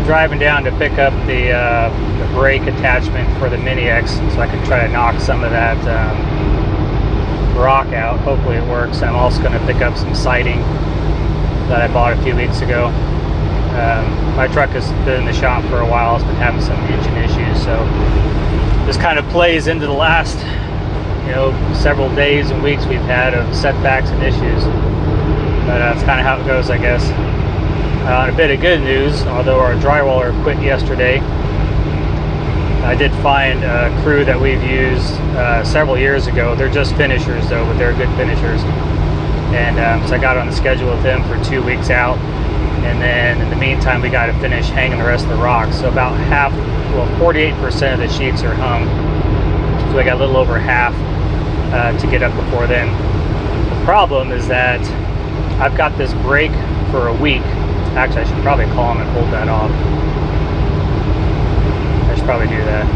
driving down to pick up the brake attachment for the Mini X so I can try to knock some of that rock out. Hopefully it works. I'm also going to pick up some siding that I bought a few weeks ago. My truck has been in the shop for a while. It's been having some engine issues, so this kind of plays into the last, several days and weeks we've had of setbacks and issues. But that's kind of how it goes, I guess. On a bit of good news, although our drywaller quit yesterday, I did find a crew that we've used several years ago. They're just finishers though, but they're good finishers. And so I got on the schedule with them for 2 weeks out. And then in the meantime, we got to finish hanging the rest of the rocks. So about 48% of the sheets are hung. So I got a little over half to get up before then. The problem is that I've got this break for a week. Actually, I should probably call them and hold that off. I should probably do that.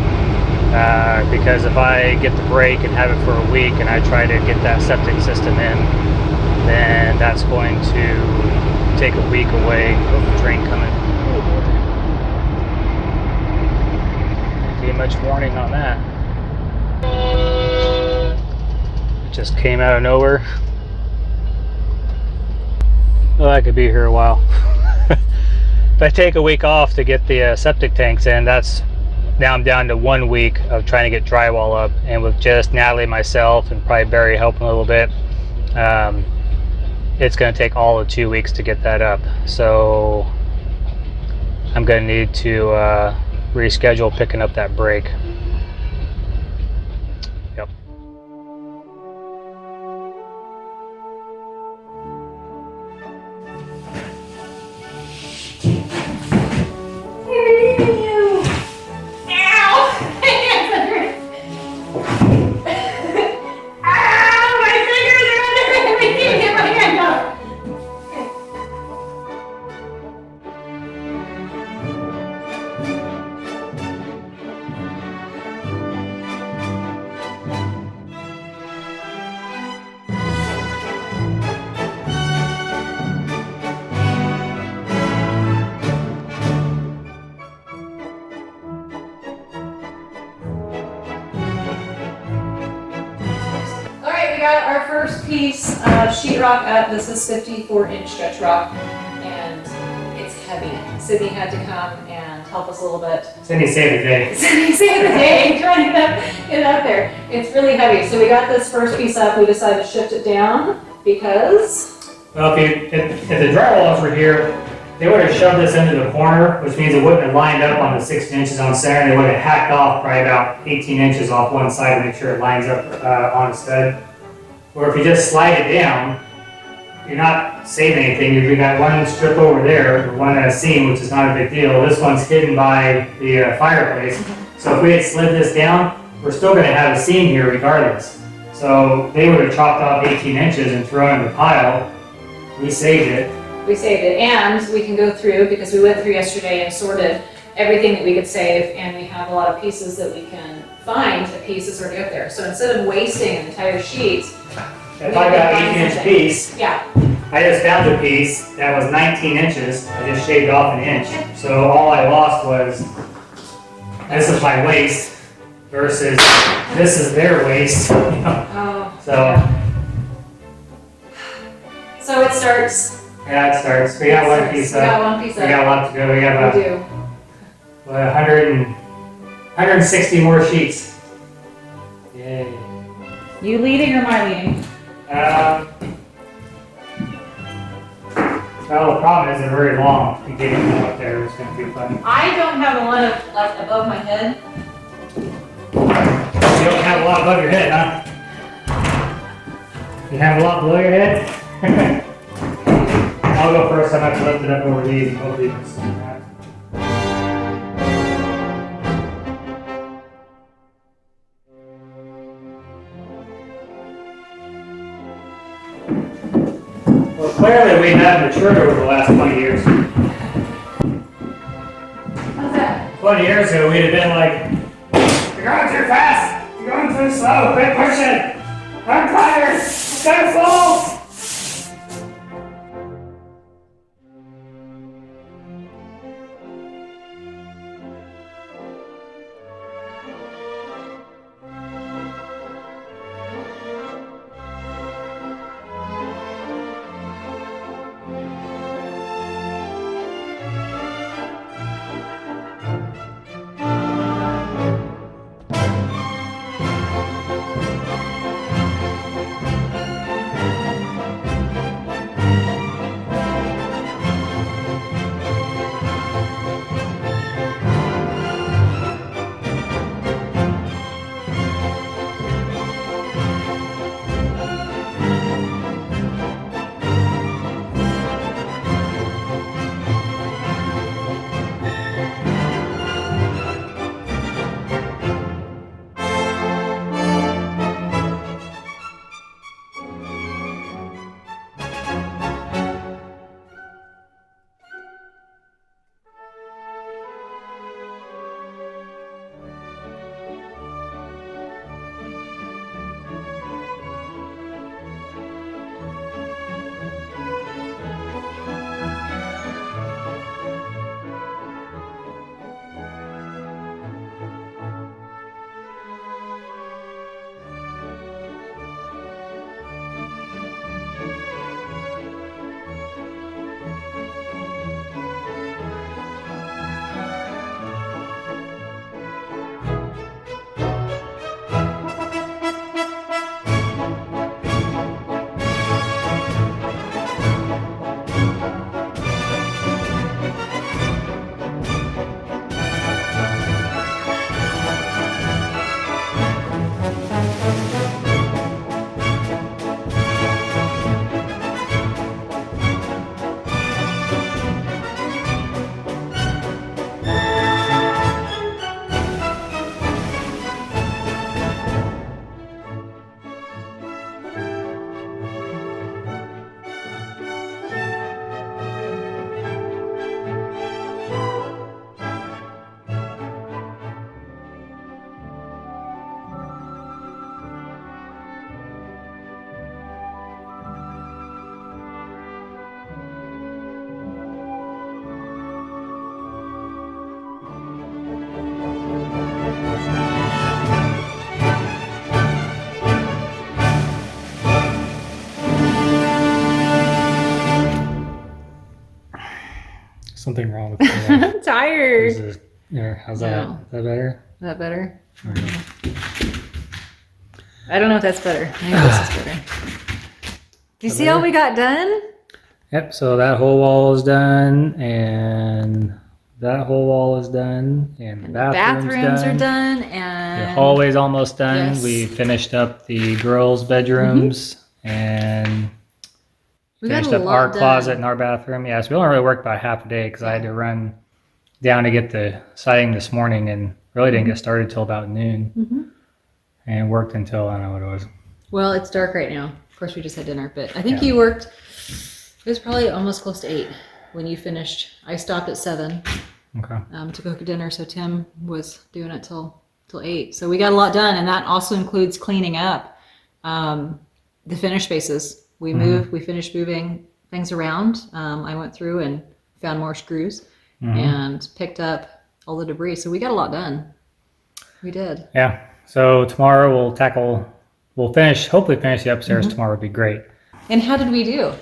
Because if I get the break and have it for a week and I try to get that septic system in, then that's going to take a week away. Oh, the train coming. Didn't get much warning on that. It just came out of nowhere. Well, I could be here a while. If I take a week off to get the septic tanks in, now I'm down to 1 week of trying to get drywall up, and with just Natalie, myself, and probably Barry helping a little bit, it's going to take all of 2 weeks to get that up. So I'm going to need to reschedule picking up that break. Yep. Got our first piece of sheetrock up. This is 54-inch stretch rock, and it's heavy. Sydney had to come and help us a little bit. Sydney saved the day. Sydney saved the day trying to get it up there. It's really heavy. So we got this first piece up. We decided to shift it down because... Well, if the drywallers were here, they would have shoved this into the corner, which means it wouldn't have lined up on the 16 inches on center. They would have hacked off probably about 18 inches off one side to make sure it lines up on a stud. Or if you just slide it down, you're not saving anything. You've got one strip over there, the one that's seam, which is not a big deal. This one's hidden by the fireplace. So if we had slid this down, we're still going to have a seam here regardless. So they would have chopped off 18 inches and thrown it in the pile. We saved it. We saved it, and we can go through, because we went through yesterday and sorted everything that we could save, and we have a lot of pieces that we can find. A piece is already up there. So instead of wasting an entire sheet, if I got an 18-inch piece, yeah. I just found a piece that was 19 inches. I just shaved off an inch. So all I lost was, this is my waist versus this is their waist. Oh, So. Yeah. So it starts. Yeah, it starts. We got one piece up. We got one piece up. We got a lot to go. We have We do. 160 more sheets. Yay. You leading or am I leading? Well, the problem is they're very long. And getting them up there is going to be fun. I don't have a lot of like above my head. You don't have a lot above your head, huh? You have a lot below your head? I'll go first. I have to lift it up over these and hopefully you can see that. Well, clearly we have matured over the last 20 years. How's that? 20 years ago, we'd have been like, you're going too fast, you're going too slow, quit pushing, I'm tired, it's gonna fall. something wrong with me. I'm tired. How's that? Is that better? Is that better? Okay. I don't know if that's better. Maybe this is better. Do you see how we got done? Yep, so that whole wall is done, and that whole wall is done, and the bathrooms are done, and the hallway's almost done. Yes. We finished up the girls' bedrooms, and we finished up our closet and our bathroom. Yeah, so we only really worked about half a day because I had to run down to get the siding this morning, and really didn't get started till about noon, and worked until, I don't know what it was. Well, it's dark right now. Of course, we just had dinner, but I think you worked, it was probably almost close to 8 when you finished. I stopped at 7 to cook dinner, so Tim was doing it till 8. So we got a lot done, and that also includes cleaning up the finished spaces. We finished moving things around. I went through and found more screws and picked up all the debris. So we got a lot done. We did. Yeah. So tomorrow we'll hopefully finish the upstairs tomorrow would be great. And how did we do?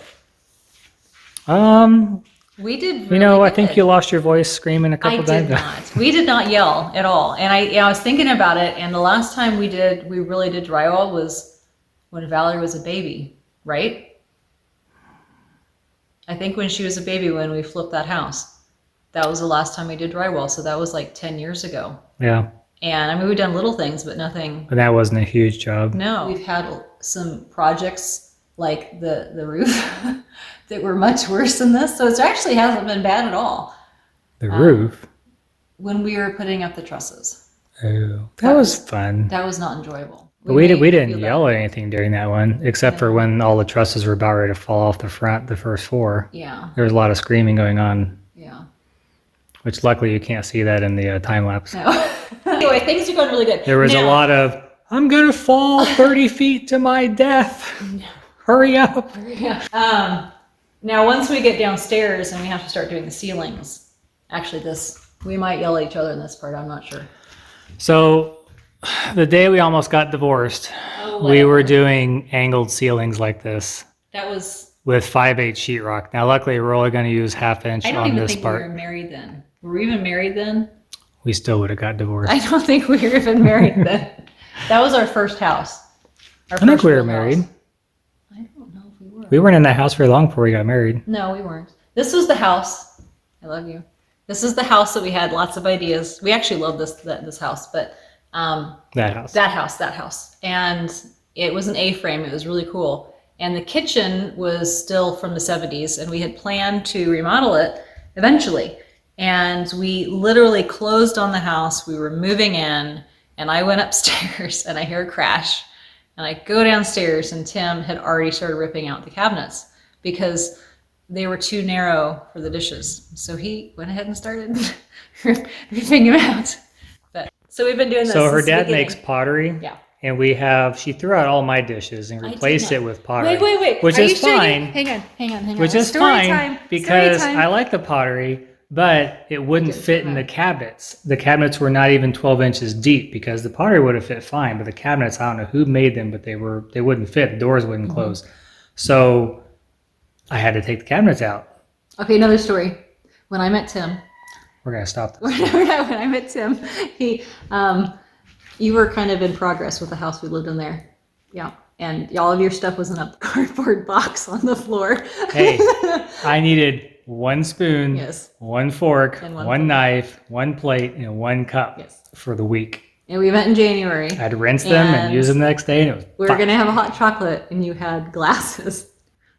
We did really I good. think you lost your voice screaming a couple times. I did not. We did not yell at all. And I was thinking about it, and the last time we really did drywall was when Valerie was a baby, right? I think when she was a baby when we flipped that house. That was the last time we did drywall, so that was like 10 years ago. Yeah. And I mean, we've done little things, but nothing. But that wasn't a huge job. No. We've had some projects like the roof that were much worse than this. So it actually hasn't been bad at all. The roof? When we were putting up the trusses. Oh, that was fun. That was not enjoyable. We didn't yell at anything during that one, except for when all the trusses were about ready to fall off the first floor. Yeah. There was a lot of screaming going on. Yeah. Which luckily you can't see that in the time lapse. No. Anyway, things are going really good. There was a lot of, I'm going to fall 30 feet to my death. Hurry up. Yeah. Now, once we get downstairs and we have to start doing the ceilings, actually we might yell at each other in this part, I'm not sure. So the day we almost got divorced, we were doing angled ceilings like this. That was with 5/8 sheetrock. Now, luckily, we're only going to use 1/2 inch on this part. I don't even think we were married then. Were we even married then? We still would have got divorced. I don't think we were even married then. That was our first house. I think we were married. I don't know if we were. We weren't in that house very long before we got married. No, we weren't. This was the house. I love you. This is the house that we had lots of ideas. We actually love this house, but that house. And it was an A-frame. It was really cool. And the kitchen was still from the 70s, and we had planned to remodel it eventually. And we literally closed on the house. We were moving in, and I went upstairs, and I hear a crash. And I go downstairs, and Tim had already started ripping out the cabinets because they were too narrow for the dishes. So he went ahead and started ripping them out. So we've been doing this. So her dad makes pottery. Yeah. And she threw out all my dishes and replaced it with pottery. Wait. Which is fine. Hang on. Which is fine because I like the pottery, but it wouldn't fit in the cabinets. The cabinets were not even 12 inches deep because the pottery would have fit fine, but the cabinets, I don't know who made them, but they wouldn't fit. The doors wouldn't close. So I had to take the cabinets out. Okay, another story. When I met Tim. We're going to stop this. When I met Tim, you were kind of in progress with the house we lived in there. Yeah. And all of your stuff was in a cardboard box on the floor. Hey, I needed 1 spoon, yes, 1 fork, and 1 knife, 1 plate, and 1 cup for the week. And we met in January. I had to rinse them and use them the next day. And it was we were going to have a hot chocolate, and you had glasses.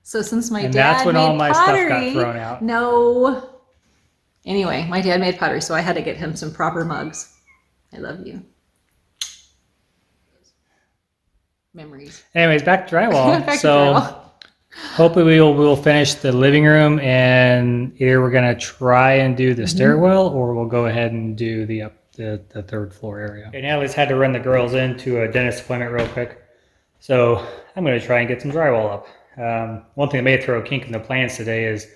So since my dad that's when made all my pottery, stuff got thrown out. No. Anyway, my dad made pottery, so I had to get him some proper mugs. I love you. Memories. Anyways, back to drywall. Hopefully we will finish the living room, and either we're going to try and do the stairwell, or we'll go ahead and do the 3rd floor area. Okay, Natalie's had to run the girls into a dentist appointment real quick, so I'm going to try and get some drywall up. One thing that may throw a kink in the plans today is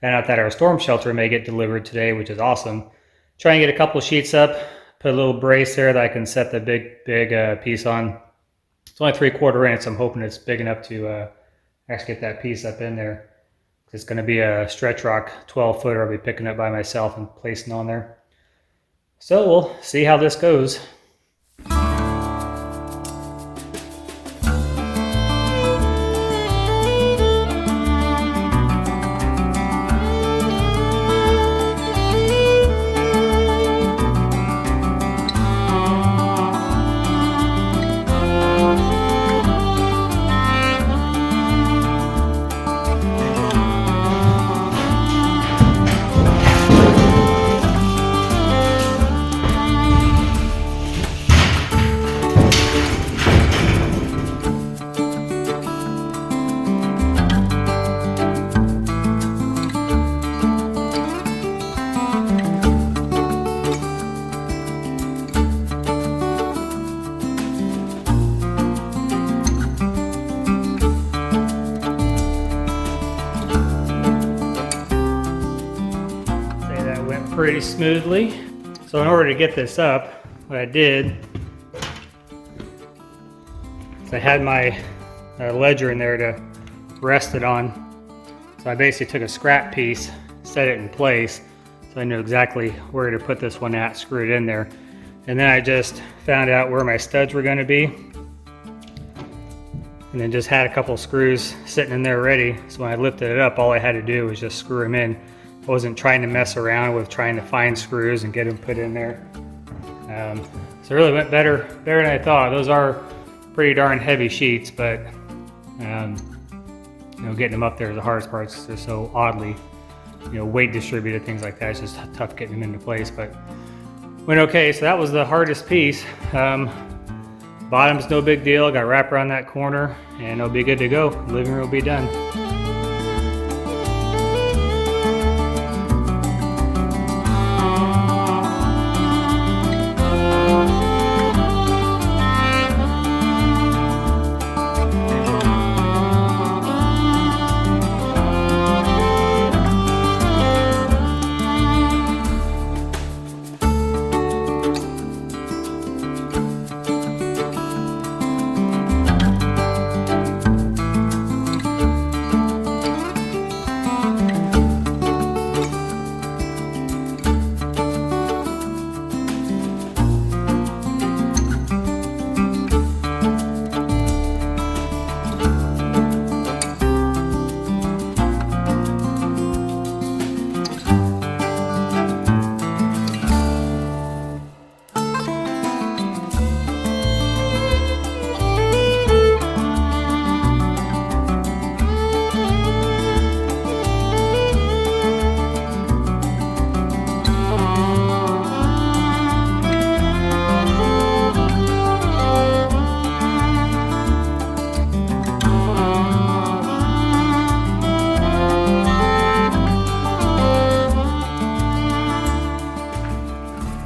found out that our storm shelter may get delivered today, which is awesome. Try and get a couple of sheets up, put a little brace there that I can set the big piece on. It's only 3/4 inch, so I'm hoping it's big enough to actually get that piece up in there. It's going to be a stretch rock 12-footer I'll be picking up by myself and placing on there. So we'll see how this goes. Pretty smoothly. So in order to get this up, what I did is I had my ledger in there to rest it on. So I basically took a scrap piece, set it in place, so I knew exactly where to put this one at, screw it in there. And then I just found out where my studs were going to be, and then just had a couple screws sitting in there ready. So when I lifted it up, all I had to do was just screw them in. I wasn't trying to mess around with trying to find screws and get them put in there. So it really went better than I thought. Those are pretty darn heavy sheets, but you know, getting them up there is the hardest part because they're so oddly, you know, weight distributed, things like that. It's just tough getting them into place, but went okay. So that was the hardest piece. Bottom's no big deal. Got wrap around that corner and it'll be good to go. The living room will be done.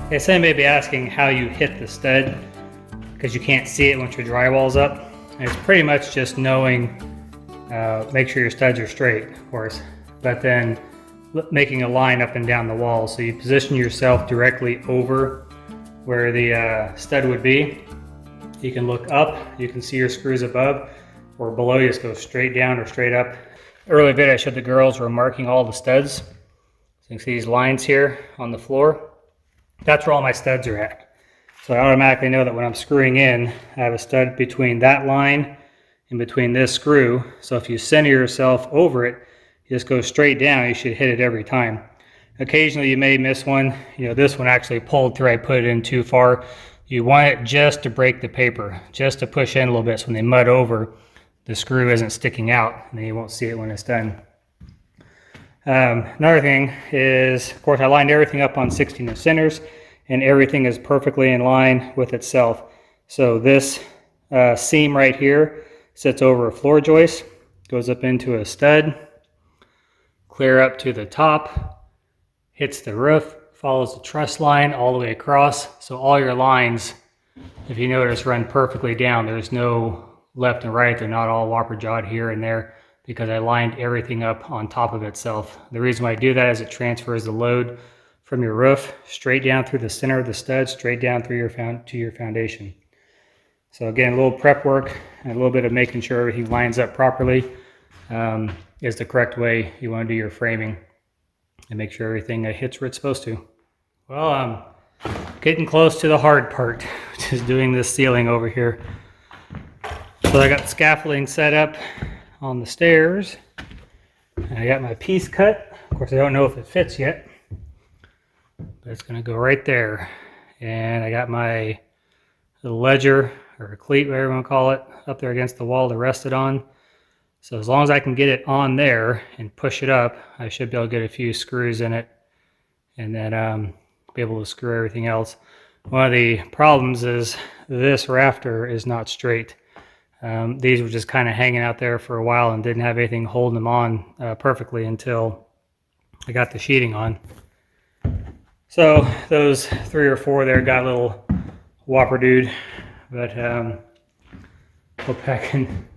Okay, some may be asking how you hit the stud because you can't see it once your drywall's up. And it's pretty much just knowing, make sure your studs are straight, of course, but then making a line up and down the wall. So you position yourself directly over where the stud would be. You can look up, you can see your screws above, or below you just go straight down or straight up. Earlier video I showed the girls were marking all the studs. So you can see these lines here on the floor. That's where all my studs are at. So I automatically know that when I'm screwing in, I have a stud between that line and between this screw. So if you center yourself over it, you just go straight down, you should hit it every time. Occasionally you may miss one. You know, this one actually pulled through, I put it in too far. You want it just to break the paper, just to push in a little bit so when they mud over, the screw isn't sticking out and then you won't see it when it's done. Another thing is, of course, I lined everything up on 16-inch centers and everything is perfectly in line with itself. So this seam right here sits over a floor joist, goes up into a stud, clear up to the top, hits the roof, follows the truss line all the way across. So all your lines, if you notice, run perfectly down. There's no left and right. They're not all whopper jawed here and there, because I lined everything up on top of itself. The reason why I do that is it transfers the load from your roof straight down through the center of the stud, straight down through your to your foundation. So again, a little prep work and a little bit of making sure everything lines up properly. is the correct way you want to do your framing and make sure everything hits where it's supposed to. Well, I'm getting close to the hard part, which is doing this ceiling over here. So I got the scaffolding set up on the stairs, and I got my piece cut. Of course, I don't know if it fits yet, but it's going to go right there. And I got my little ledger or a cleat, whatever you want to call it, up there against the wall to rest it on. So as long as I can get it on there and push it up, I should be able to get a few screws in it and then be able to screw everything else. One of the problems is this rafter is not straight. These were just kind of hanging out there for a while and didn't have anything holding them on perfectly until I got the sheeting on. So those 3 or 4 there got a little whopper dude, but hope I can.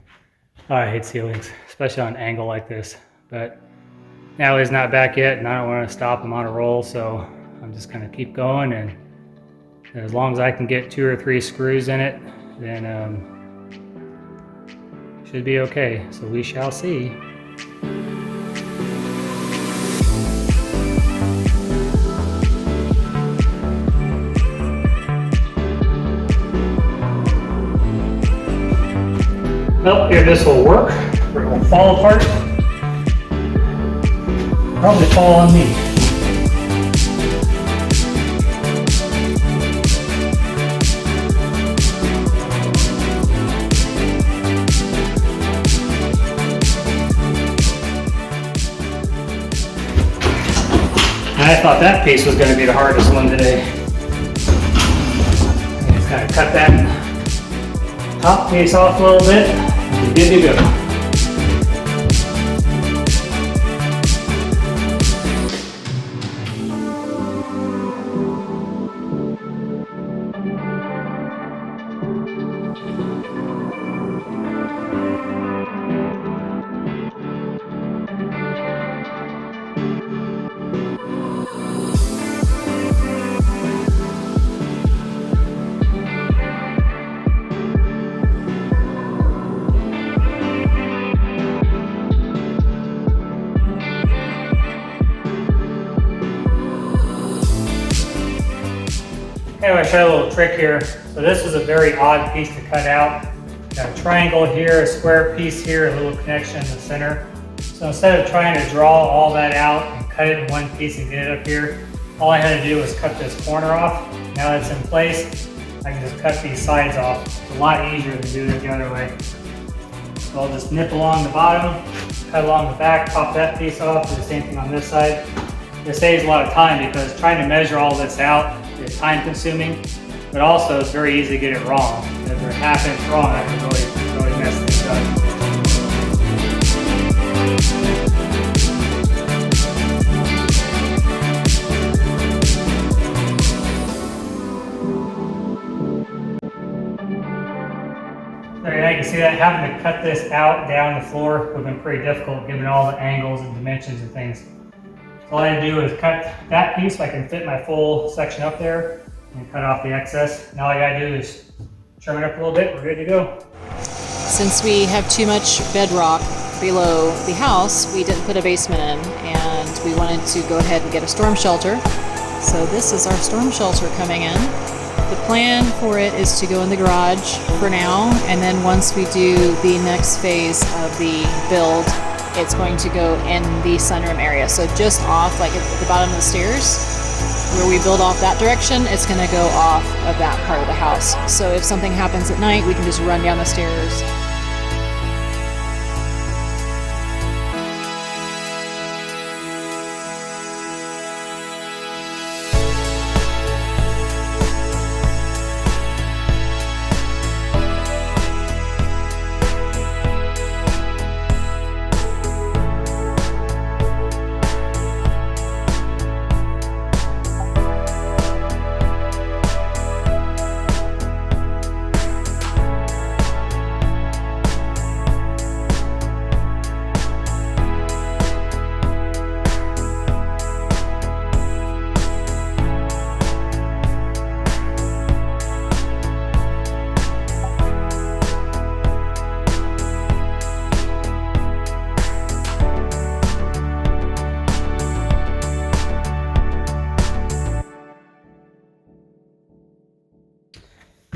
Oh, I hate ceilings, especially on an angle like this. But Natalie's not back yet, and I don't want to stop him on a roll, so I'm just going to keep going. And as long as I can get 2 or 3 screws in it, then should be okay. So we shall see. Well, here this will work, or it will fall apart. Probably fall on me. I thought that piece was going to be the hardest one today. Just kind of cut that top piece off a little bit. You're good to go. Anyway, I'll show you a little trick here. So this is a very odd piece to cut out. Got a triangle here, a square piece here, a little connection in the center. So instead of trying to draw all that out and cut it in one piece and get it up here, all I had to do was cut this corner off. Now that it's in place, I can just cut these sides off. It's a lot easier than doing it the other way. So I'll just nip along the bottom, cut along the back, pop that piece off, do the same thing on this side. This saves a lot of time because trying to measure all this out is time consuming, but also it's very easy to get it wrong. If they're ½ inch wrong, that can really mess things up. So yeah, you can see that having to cut this out down the floor would have been pretty difficult given all the angles and dimensions and things. So all I had to do is cut that piece so I can fit my full section up there and cut off the excess. Now all I gotta do is trim it up a little bit, we're good to go. Since we have too much bedrock below the house, we didn't put a basement in, and we wanted to go ahead and get a storm shelter. So this is our storm shelter coming in. The plan for it is to go in the garage for now, and then once we do the next phase of the build, it's going to go in the sunroom area. So just off, like at the bottom of the stairs, where we build off that direction, it's going to go off of that part of the house. So if something happens at night, we can just run down the stairs.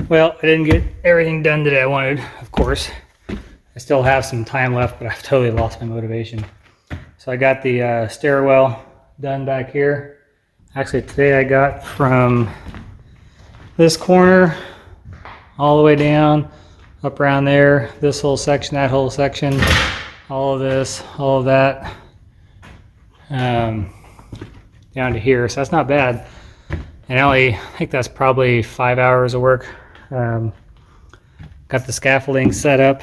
Well, I didn't get everything done today I wanted, of course. I still have some time left, but I've totally lost my motivation. So I got the stairwell done back here. Actually, today I got from this corner all the way down, up around there, this whole section, that whole section, all of this, all of that, down to here. So that's not bad. And I think that's probably 5 hours of work. Got the scaffolding set up,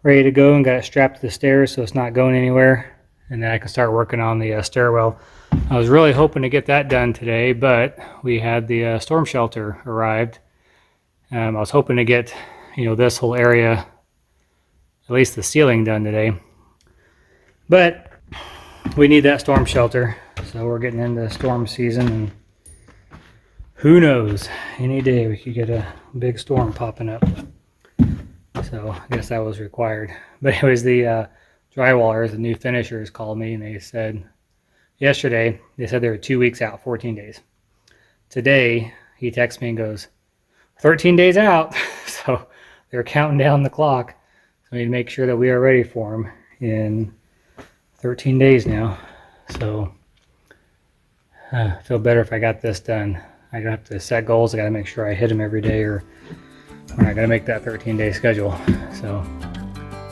ready to go, and got it strapped to the stairs so it's not going anywhere. And then I can start working on the stairwell. I was really hoping to get that done today, but we had the storm shelter arrived. I was hoping to get, this whole area, at least the ceiling, done today. But we need that storm shelter, so we're getting into storm season, and who knows, any day we could get a big storm popping up. So I guess that was required. But anyways, the Drywallers, the new finishers, called me and they said yesterday, they said they were 2 weeks out, 14 days. Today, he texts me and goes, 13 days out. So they're counting down the clock. So we need to make sure that we are ready for them in 13 days now. So I feel better if I got this done. I have to set goals. I got to make sure I hit them every day, or we're not going to make that 13-day schedule. So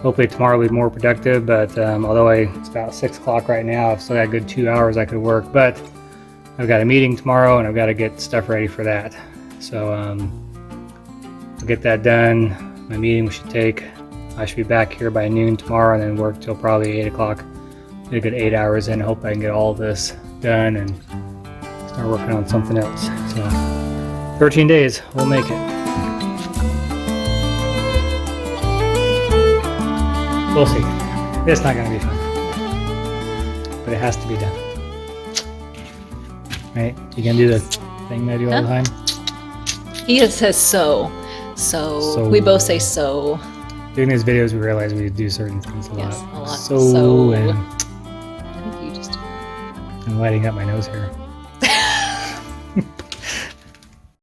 hopefully tomorrow will be more productive. But although it's about 6 o'clock right now, I've still got a good 2 hours I could work. But I've got a meeting tomorrow, and I've got to get stuff ready for that. So I'll get that done. My meeting I should be back here by noon tomorrow, and then work till probably 8 o'clock. Get a good 8 hours in. I hope I can get all this done and start working on something else. So 13 days, we'll make it. We'll see. It's not going to be fun, but it has to be done. Right? You can do the thing that I do all the time. He says so. We both say so. Doing these videos, we realize we do certain things a lot. Yes, a lot. So. And I think you just. I'm lighting up my nose here.